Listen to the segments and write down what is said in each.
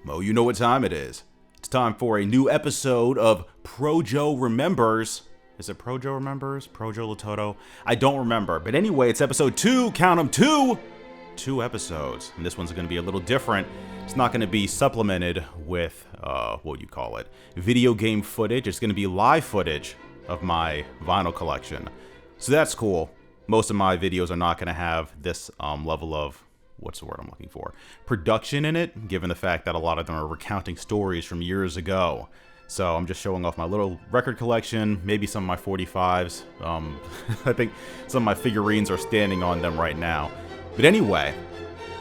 Mo, you know what time it is. It's time for a new episode of Projo Remembers. Is it Projo Remembers? Projo Latoto? I don't remember. But anyway, it's episode 2. Count them, 2! 2 episodes. And this one's going to be a little different. It's not going to be supplemented with, what you call it, video game footage. It's going to be live footage of my vinyl collection. So that's cool. Most of my videos are not going to have this level of, what's the word I'm looking for, production in it, given the fact that a lot of them are recounting stories from years ago. So I'm just showing off my little record collection, maybe some of my 45s. I think some of my figurines are standing on them right now. But anyway,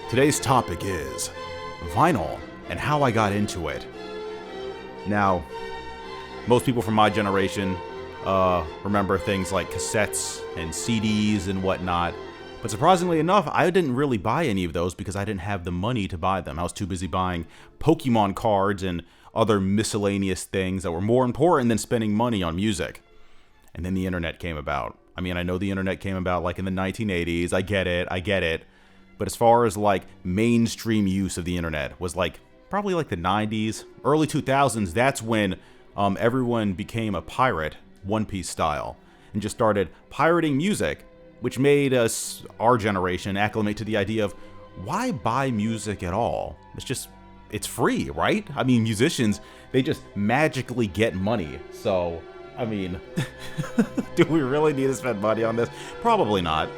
today's topic is vinyl and how I got into it. Now, most people from my generation remember things like cassettes and CDs and whatnot. But surprisingly enough, I didn't really buy any of those because I didn't have the money to buy them. I was too busy buying Pokemon cards and other miscellaneous things that were more important than spending money on music. And then the internet came about. I mean, I know the internet came about like in the 1980s. I get it. But as far as like mainstream use of the internet was like probably like the 90s, early 2000s. That's when everyone became a pirate, One Piece style, and just started pirating music, which made us, our generation, acclimate to the idea of why buy music at all? It's free, right? I mean, musicians, they just magically get money. So, I mean, do we really need to spend money on this? Probably not.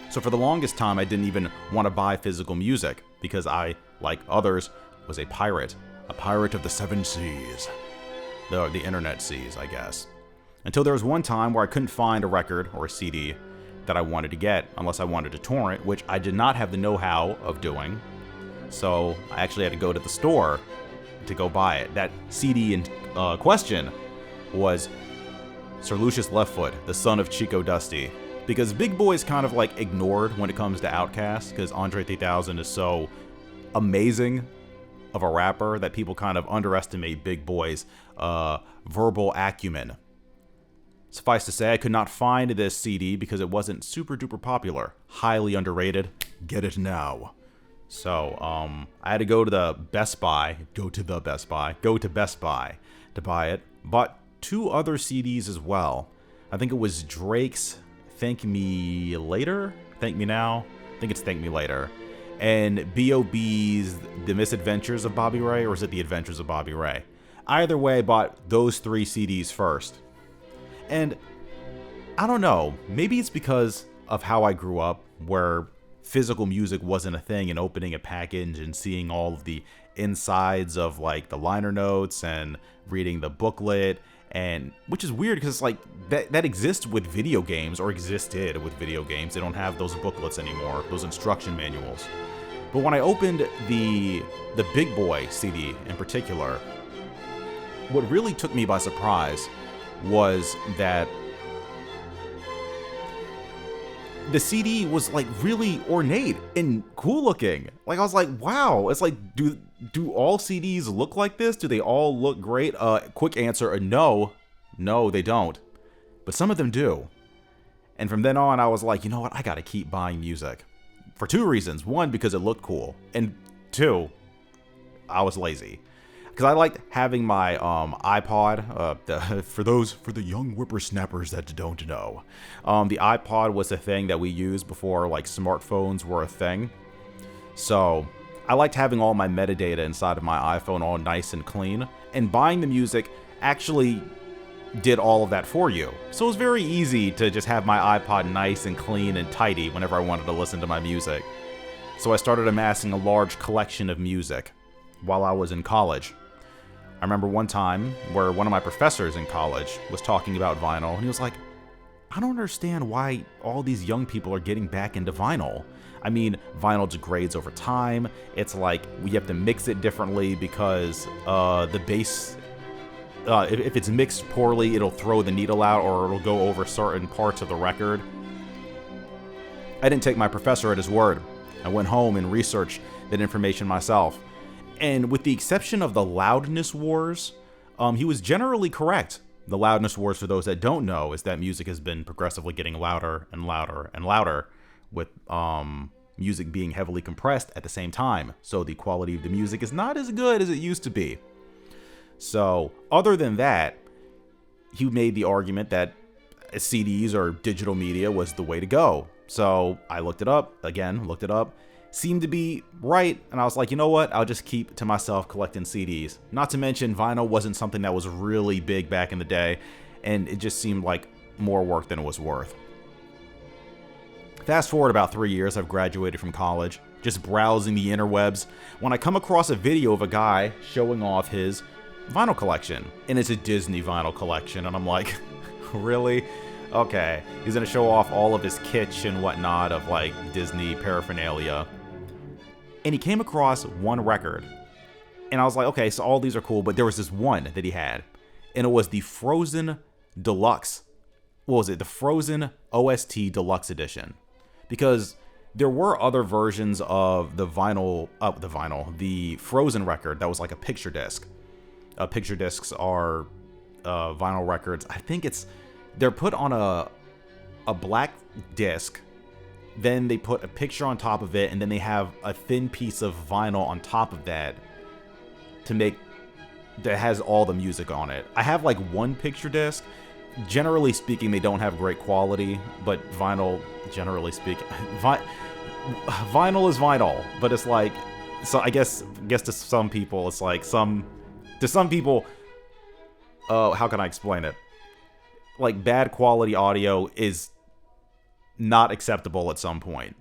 So for the longest time, I didn't even want to buy physical music because I, like others, was a pirate of the 7 seas. The internet seas, I guess. Until there was one time where I couldn't find a record or a CD that I wanted to get unless I wanted to torrent, which I did not have the know-how of doing. So I actually had to go to the store to go buy it. That CD in question was Sir Lucius Leftfoot, the son of Chico Dusty. Because Big Boy's kind of like ignored when it comes to Outkast, because Andre 3000 is so amazing of a rapper that people kind of underestimate Big Boy's verbal acumen. Suffice to say, I could not find this CD because it wasn't super duper popular. Highly underrated. Get it now. So, I had to go to Best Buy to buy it. Bought 2 other CDs as well. I think it was Drake's Thank Me Later? Thank Me Now? I think it's Thank Me Later. And B.O.B.'s The Misadventures of Bobby Ray, or is it The Adventures of Bobby Ray? Either way, I bought those 3 CDs first. And I don't know, maybe it's because of how I grew up, where physical music wasn't a thing, and opening a package and seeing all of the insides of like the liner notes and reading the booklet, and which is weird because like that exists with video games, or existed with video games. They don't have those booklets anymore, those instruction manuals. But when I opened the Big Boy CD in particular, what really took me by surprise was that the CD was like really ornate and cool looking. Like I was like, wow, it's like, do all CDs look like this? Do they all look great? Quick answer, no, they don't. But some of them do. And from then on, I was like, you know what? I gotta keep buying music. For 2 reasons. 1, because it looked cool. And 2, I was lazy. Because I liked having my iPod. For the young whippersnappers that don't know, the iPod was a thing that we used before like smartphones were a thing. So I liked having all my metadata inside of my iPhone all nice and clean. And buying the music actually did all of that for you. So it was very easy to just have my iPod nice and clean and tidy whenever I wanted to listen to my music. So I started amassing a large collection of music while I was in college. I remember one time where one of my professors in college was talking about vinyl, and he was like, I don't understand why all these young people are getting back into vinyl. I mean, vinyl degrades over time. It's like we have to mix it differently because the bass, if it's mixed poorly, it'll throw the needle out or it'll go over certain parts of the record. I didn't take my professor at his word. I went home and researched that information myself. And with the exception of the loudness wars, he was generally correct. The loudness wars, for those that don't know, is that music has been progressively getting louder and louder and louder, with music being heavily compressed at the same time. So the quality of the music is not as good as it used to be. So other than that, he made the argument that CDs or digital media was the way to go. So I looked it up, seemed to be right, and I was like, you know what, I'll just keep to myself collecting CDs. Not to mention, vinyl wasn't something that was really big back in the day, and it just seemed like more work than it was worth. Fast forward about 3 years, I've graduated from college, just browsing the interwebs, when I come across a video of a guy showing off his vinyl collection, and it's a Disney vinyl collection, and I'm like, really? Okay, he's gonna show off all of his kitsch and whatnot of like Disney paraphernalia. And he came across one record. And I was like, okay, so all these are cool, but there was this one that he had. And it was the Frozen Deluxe. What was it? The Frozen OST Deluxe Edition. Because there were other versions of the Frozen record that was like a picture disc. Picture discs are vinyl records. I think they're put on a black disc. Then they put a picture on top of it, and then they have a thin piece of vinyl on top of that that has all the music on it. I have like one picture disc. Generally speaking, they don't have great quality, but vinyl, generally speaking, vinyl is vinyl. But it's like, so I guess to some people, it's like to some people, how can I explain it? Like bad quality audio is not acceptable at some point.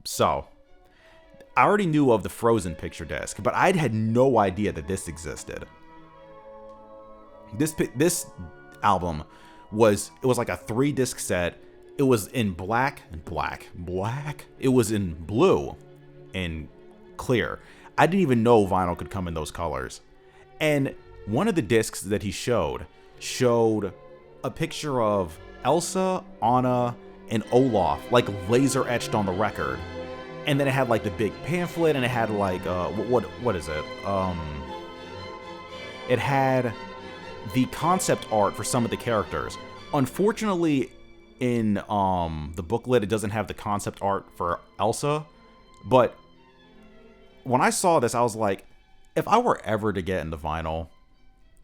So I already knew of the Frozen picture disc, but I had no idea that this existed. This album was like a 3-disc set. It was in black. It was in blue and clear. I didn't even know vinyl could come in those colors. And one of the discs that he showed a picture of Elsa, Anna, and Olaf, like laser etched on the record. And then it had like the big pamphlet, and it had like what is it? It had the concept art for some of the characters. Unfortunately, in the booklet, it doesn't have the concept art for Elsa. But when I saw this, I was like, if I were ever to get into vinyl,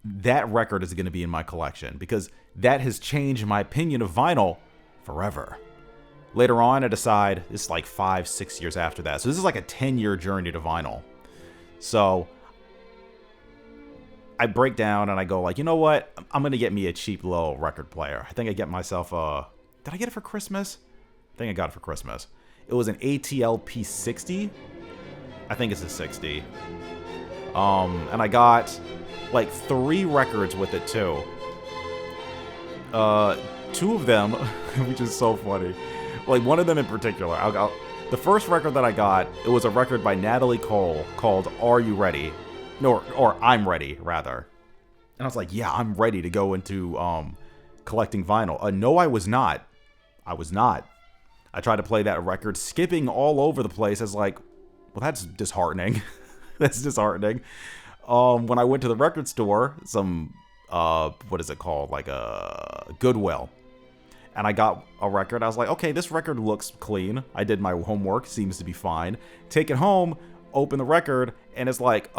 that record is going to be in my collection, because that has changed my opinion of vinyl forever. Later on, I decide, this is like 5-6 years after that. So this is like a 10-year journey to vinyl. So I break down and I go like, you know what? I'm going to get me a cheap little record player. I think I get myself did I get it for Christmas? I think I got it for Christmas. It was an ATL P60. I think it's a 60. And I got like 3 records with it too. 2 of them, which is so funny. Like one of them in particular, the first record that I got, it was a record by Natalie Cole called Are You Ready? No, or I'm Ready, rather. And I was like, yeah, I'm ready to go into collecting vinyl. No, I was not. I was not. I tried to play that record, skipping all over the place. I was like, well, that's disheartening. That's disheartening. When I went to the record store, some, what is it called? Like a Goodwill. And I got a record. I was like, okay, this record looks clean. I did my homework. Seems to be fine. Take it home, open the record, and it's like,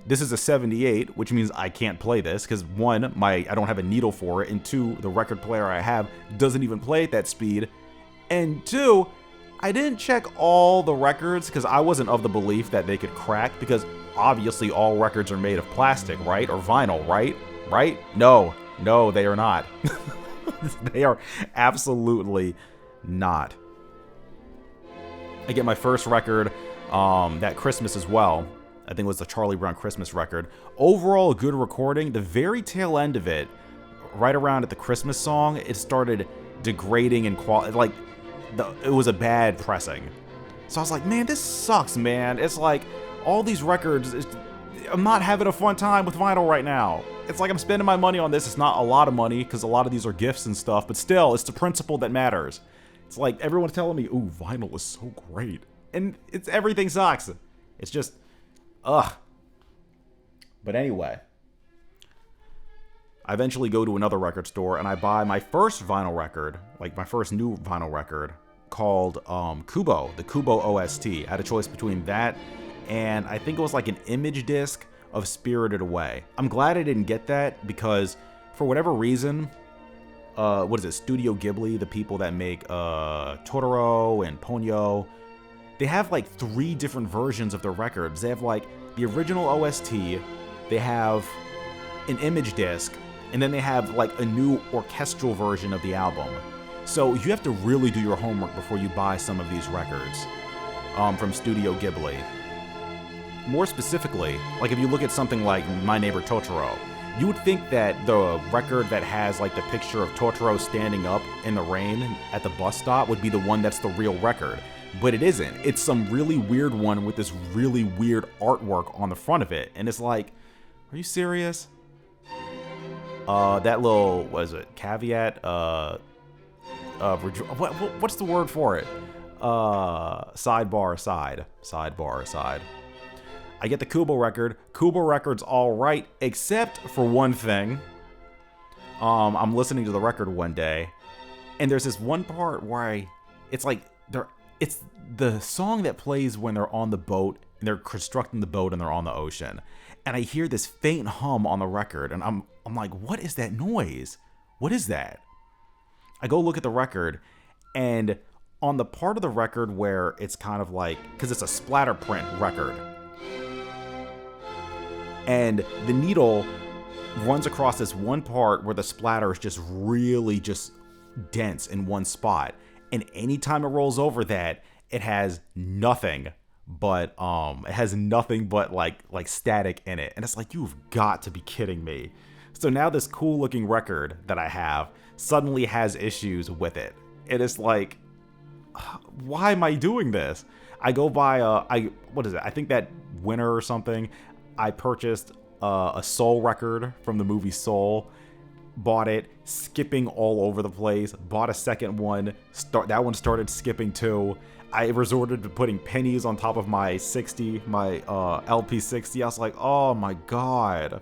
this is a 78, which means I can't play this because 1, I don't have a needle for it, and 2, the record player I have doesn't even play at that speed, and 2, I didn't check all the records because I wasn't of the belief that they could crack, because obviously all records are made of plastic, right? Or vinyl, right? Right? No, they are not. They are absolutely not. I get my first record that Christmas as well. I think it was the Charlie Brown Christmas record. Overall, a good recording. The very tail end of it, right around at the Christmas song, it started degrading in quality. Like, it was a bad pressing. So I was like, man, this sucks, man. It's like all these records, I'm not having a fun time with vinyl right now. It's like I'm spending my money on this. It's not a lot of money because a lot of these are gifts and stuff, but still, it's the principle that matters. It's like everyone's telling me, ooh, vinyl is so great. And everything sucks. It's just, ugh. But anyway, I eventually go to another record store and I buy my first vinyl record, like my first new vinyl record, called Kubo, the Kubo OST. I had a choice between that and I think it was like an image disc of Spirited Away. I'm glad I didn't get that because for whatever reason, what is it, Studio Ghibli, the people that make Totoro and Ponyo, they have like 3 different versions of their records. They have like the original OST, they have an image disc, and then they have like a new orchestral version of the album. So you have to really do your homework before you buy some of these records from Studio Ghibli. More specifically, like if you look at something like My Neighbor Totoro, you would think that the record that has like the picture of Totoro standing up in the rain at the bus stop would be the one that's the real record. But it isn't. It's some really weird one with this really weird artwork on the front of it. And it's like, are you serious? That little, what is it, caveat? What's the word for it? Sidebar aside. I get the Kubo record. Kubo record's all right, except for one thing. I'm listening to the record one day, and there's this one part where it's the song that plays when they're on the boat and they're constructing the boat and they're on the ocean, and I hear this faint hum on the record, and I'm like, what is that noise? What is that? I go look at the record, and on the part of the record where it's kind of like, because it's a splatter print record, and the needle runs across this one part where the splatter is just really just dense in one spot. And anytime it rolls over that, it has nothing but like static in it. And it's like, you've got to be kidding me. So now this cool looking record that I have suddenly has issues with it. And it's like, why am I doing this? I go buy what is it? I think that winter or something, I purchased a Soul record from the movie Soul, bought it, skipping all over the place, bought a second one, that one started skipping too. I resorted to putting pennies on top of my 60, my LP60. I was like, oh my god,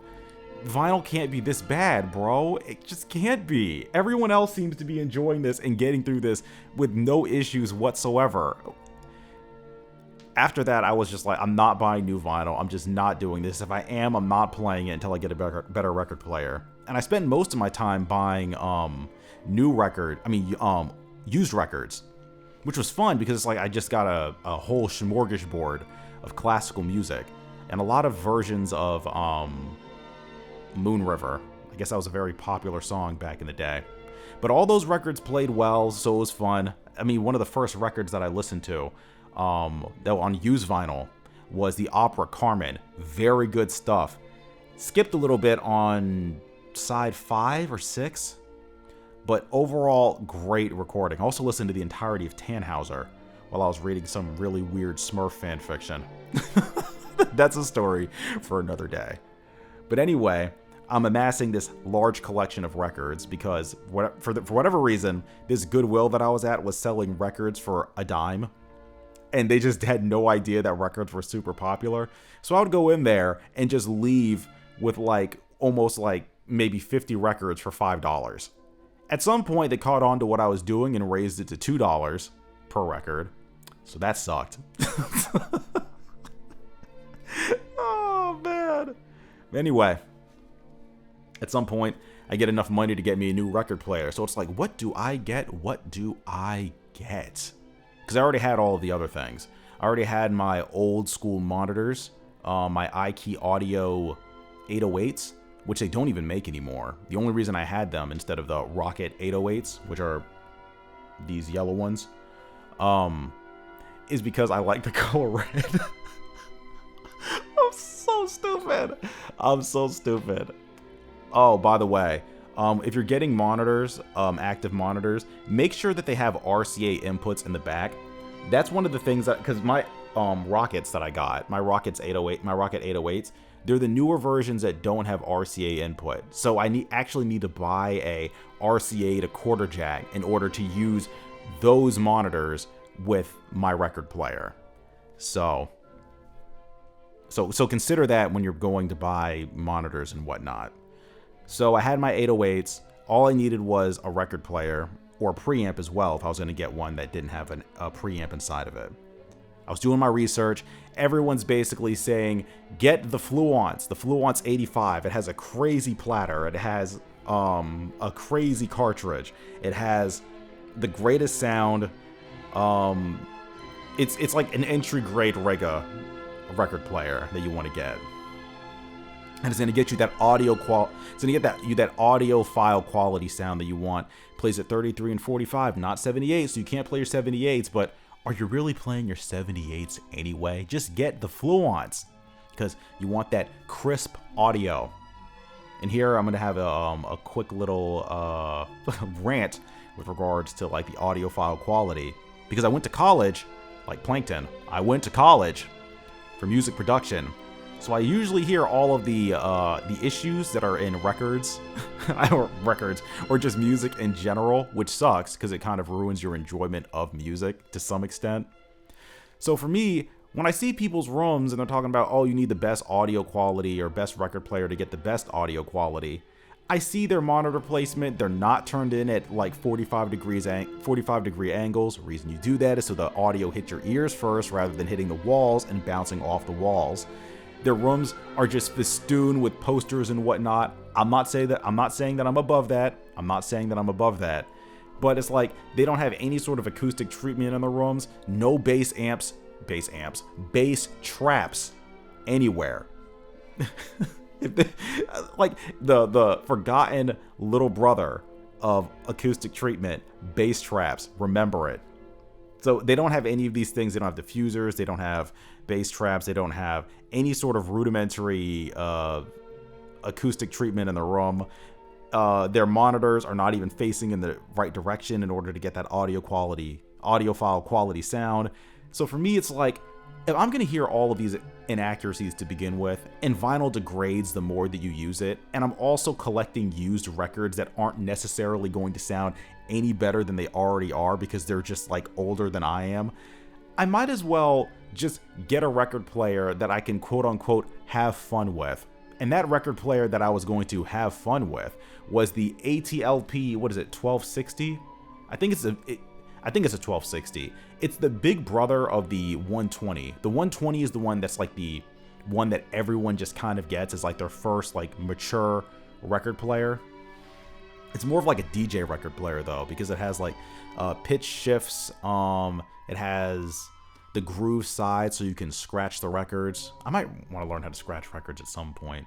vinyl can't be this bad, bro. It just can't be. Everyone else seems to be enjoying this and getting through this with no issues whatsoever. After that, I was just like, I'm not buying new vinyl. I'm just not doing this. If I am, I'm not playing it until I get a better record player. And I spend most of my time buying used records, which was fun because it's like I just got a whole smorgasbord of classical music and a lot of versions of Moon River. I guess that was a very popular song back in the day. But all those records played well, so it was fun. I mean, one of the first records that I listened to that on used vinyl was the opera Carmen. Very good stuff. Skipped a little bit on side 5 or 6, but overall great recording. I also listened to the entirety of Tannhauser while I was reading some really weird Smurf fan fiction. That's a story for another day. But anyway, I'm amassing this large collection of records because for whatever reason, this Goodwill that I was at was selling records for a dime. And they just had no idea that records were super popular. So I would go in there and just leave with like almost like maybe 50 records for $5. At some point, they caught on to what I was doing and raised it to $2 per record. So that sucked. Oh, man. Anyway, at some point, I get enough money to get me a new record player. So it's like, what do I get? What do I get? Because I already had all of the other things. I already had my old school monitors, my iKey Audio 808s, which they don't even make anymore. The only reason I had them instead of the Rocket 808s, which are these yellow ones, is because I like the color red. I'm so stupid. Oh, by the way, if you're getting monitors, active monitors, make sure that they have RCA inputs in the back, That's one of the things that, because my Rockets that I got, my Rockets 808, my Rocket 808s, they're the newer versions that don't have RCA input. So I actually need to buy a RCA to quarter jack in order to use those monitors with my record player. So consider that when you're going to buy monitors and whatnot. So I had my 808s. All I needed was a record player or a preamp as well if I was going to get one that didn't have a preamp inside of it. I was doing my research. Everyone's basically saying, get the Fluence. The Fluence 85. It has a crazy platter. It has a crazy cartridge. It has the greatest sound. It's like an entry grade Rega record player that you want to get. And it's going to get you that audio it's going to get that audio file quality sound that you want. Plays at 33 and 45, not 78, so you can't play your 78s, but are you really playing your 78s anyway? Just get the Fluence, because you want that crisp audio. And here I'm going to have a quick little rant with regards to like the audiophile quality, because I went to college, like Plankton, I went to college for music production. So I usually hear all of the issues that are in records, or just music in general, which sucks because it kind of ruins your enjoyment of music to some extent. So for me, when I see people's rooms and they're talking about, oh, you need the best audio quality or best record player to get the best audio quality, I see their monitor placement. They're not turned in at like 45 degree angles. The reason you do that is so the audio hits your ears first rather than hitting the walls and bouncing off the walls. Their rooms are just festooned with posters and whatnot. I'm not saying that I'm above that. But it's like they don't have any sort of acoustic treatment in the rooms. No bass traps anywhere. Like the forgotten little brother of acoustic treatment, bass traps. Remember it. So they don't have any of these things. They don't have diffusers. They don't have bass traps. They don't have any sort of rudimentary acoustic treatment in the room. Their monitors are not even facing in the right direction in order to get that audiophile quality sound. So for me, it's like, if I'm going to hear all of these inaccuracies to begin with, and vinyl degrades the more that you use it, and I'm also collecting used records that aren't necessarily going to sound any better than they already are because they're just like older than I am, I might as well just get a record player that I can quote unquote have fun with. And that record player that I was going to have fun with was the ATLP, 1260? I think it's a 1260. It's the big brother of the 120. The 120 is the one that's like the one that everyone just kind of gets as like their first like mature record player. It's more of like a DJ record player though, because it has like pitch shifts. It has the groove side so you can scratch the records. I might want to learn how to scratch records at some point.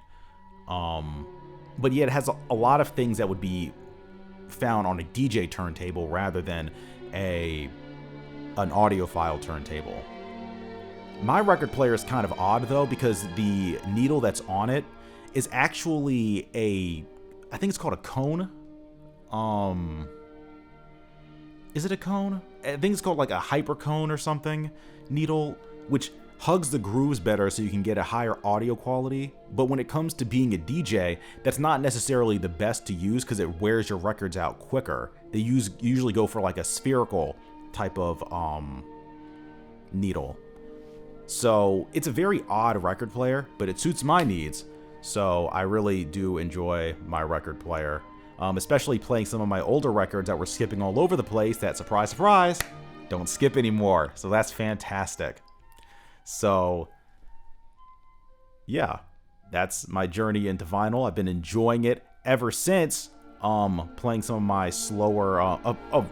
But yeah, it has a lot of things that would be found on a DJ turntable rather than an audiophile turntable. My record player is kind of odd though, because the needle that's on it is actually I think it's called a cone. Is it a cone? I think it's called like a hypercone or something needle, which hugs the grooves better so you can get a higher audio quality. But when it comes to being a DJ, that's not necessarily the best to use because it wears your records out quicker. They usually go for like a spherical type of needle. So it's a very odd record player, but it suits my needs. So I really do enjoy my record player, especially playing some of my older records that were skipping all over the place that, surprise, surprise, don't skip anymore. So that's fantastic. So yeah, that's my journey into vinyl. I've been enjoying it ever since playing some of my slower what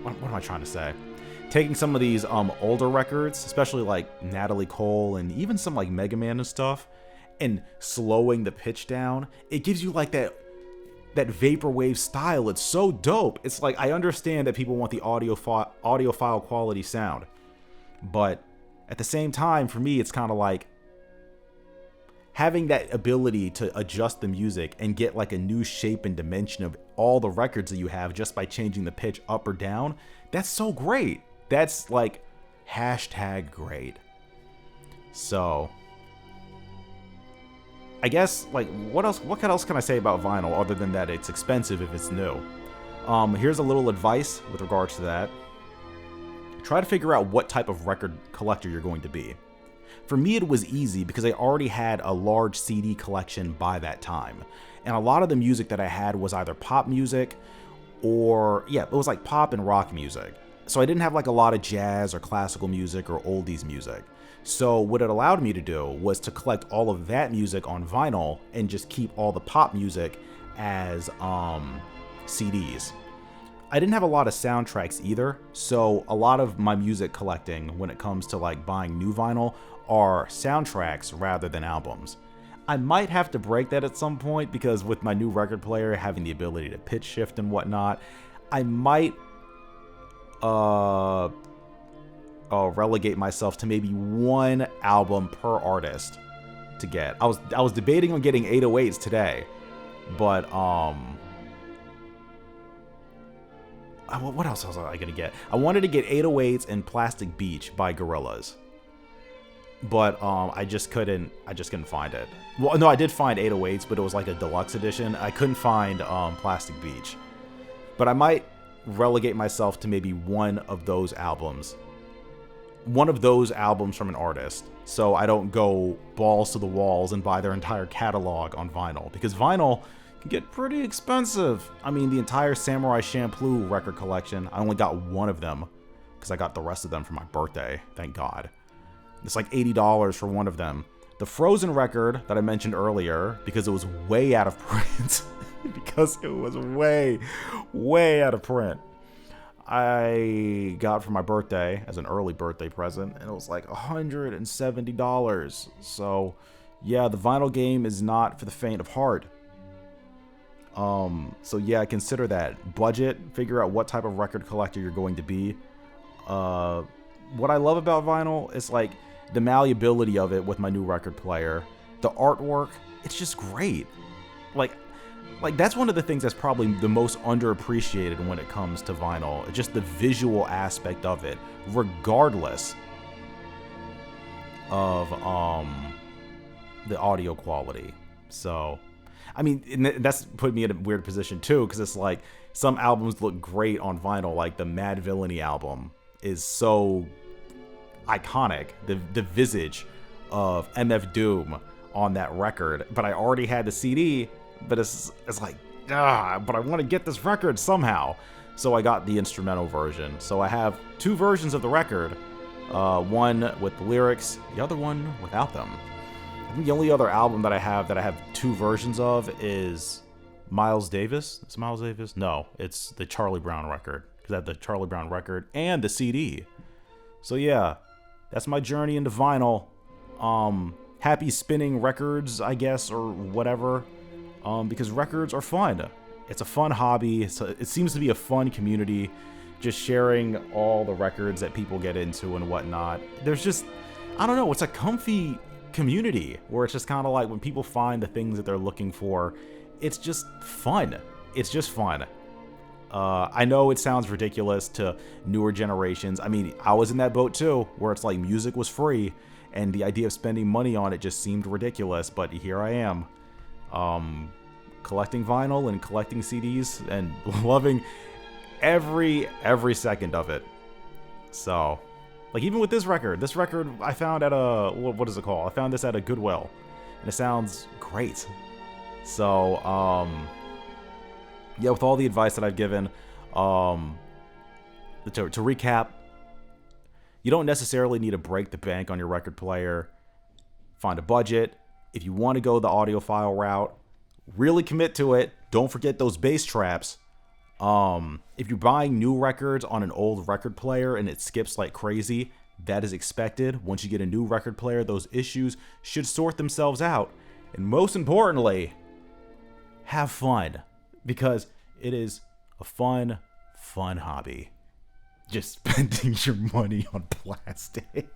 am I trying to say? Taking some of these older records, especially like Natalie Cole and even some like Mega Man and stuff, and slowing the pitch down. It gives you like that vaporwave style. It's so dope. It's like, I understand that people want the audiophile quality sound, but at the same time, for me, it's kind of like having that ability to adjust the music and get like a new shape and dimension of all the records that you have just by changing the pitch up or down. That's so great. That's like hashtag great. So I guess, like, what else can I say about vinyl other than that it's expensive if it's new? Here's a little advice with regards to that. Try to figure out what type of record collector you're going to be. For me, it was easy because I already had a large CD collection by that time. And a lot of the music that I had was either pop music or, yeah, it was like pop and rock music. So I didn't have like a lot of jazz or classical music or oldies music. So what it allowed me to do was to collect all of that music on vinyl and just keep all the pop music as CDs. I didn't have a lot of soundtracks either, so a lot of my music collecting when it comes to like buying new vinyl are soundtracks rather than albums. I might have to break that at some point because with my new record player having the ability to pitch shift and whatnot, I might relegate myself to maybe one album per artist to get. I was debating on getting 808s today, but what else was I gonna get? I wanted to get 808s and Plastic Beach by Gorillaz, but I just couldn't find it. Well, no, I did find 808s, but it was like a deluxe edition. I couldn't find Plastic Beach, but I might relegate myself to maybe one of those albums from an artist, so I don't go balls to the walls and buy their entire catalog on vinyl, because vinyl can get pretty expensive. I mean, the entire Samurai Champloo record collection, I only got one of them because I got the rest of them for my birthday, thank God. It's like $80 for one of them. The Frozen record that I mentioned earlier, because it was way out of print, way out of print, I got for my birthday as an early birthday present, and it was like $170. So yeah, the vinyl game is not for the faint of heart. So yeah, consider that. Budget, figure out what type of record collector you're going to be. What I love about vinyl is like the malleability of it with my new record player. The artwork, it's just great. Like that's one of the things that's probably the most underappreciated when it comes to vinyl. Just the visual aspect of it, regardless of the audio quality. So I mean, and that's put me in a weird position too, because it's like some albums look great on vinyl, like the Mad Villainy album is so iconic, the visage of MF Doom on that record, but I already had the CD, but it's like, but I want to get this record somehow, so I got the instrumental version. So I have two versions of the record, one with the lyrics, the other one without them. I think the only other album that I have two versions of is Miles Davis. Is it Miles Davis? No, it's the Charlie Brown record, because I have the Charlie Brown record and the CD. So yeah, that's my journey into vinyl. Happy spinning records, I guess, or whatever, because records are fun. It's a fun hobby. It seems to be a fun community, just sharing all the records that people get into and whatnot. There's just, I don't know, it's a comfy community where it's just kind of like when people find the things that they're looking for, it's just fun. It's just fun. I know it sounds ridiculous to newer generations. I mean, I was in that boat too, where it's like music was free and the idea of spending money on it just seemed ridiculous, but here I am, collecting vinyl and collecting CDs and loving every second of it. So, like, even with this record I found at a, what is it called? I found this at a Goodwill, and it sounds great. So, yeah, with all the advice that I've given, to recap, you don't necessarily need to break the bank on your record player. Find a budget. If you want to go the audiophile route, really commit to it. Don't forget those bass traps. If you're buying new records on an old record player and it skips like crazy, that is expected. Once you get a new record player, those issues should sort themselves out. And most importantly, have fun, because it is a fun hobby. Just spending your money on plastic.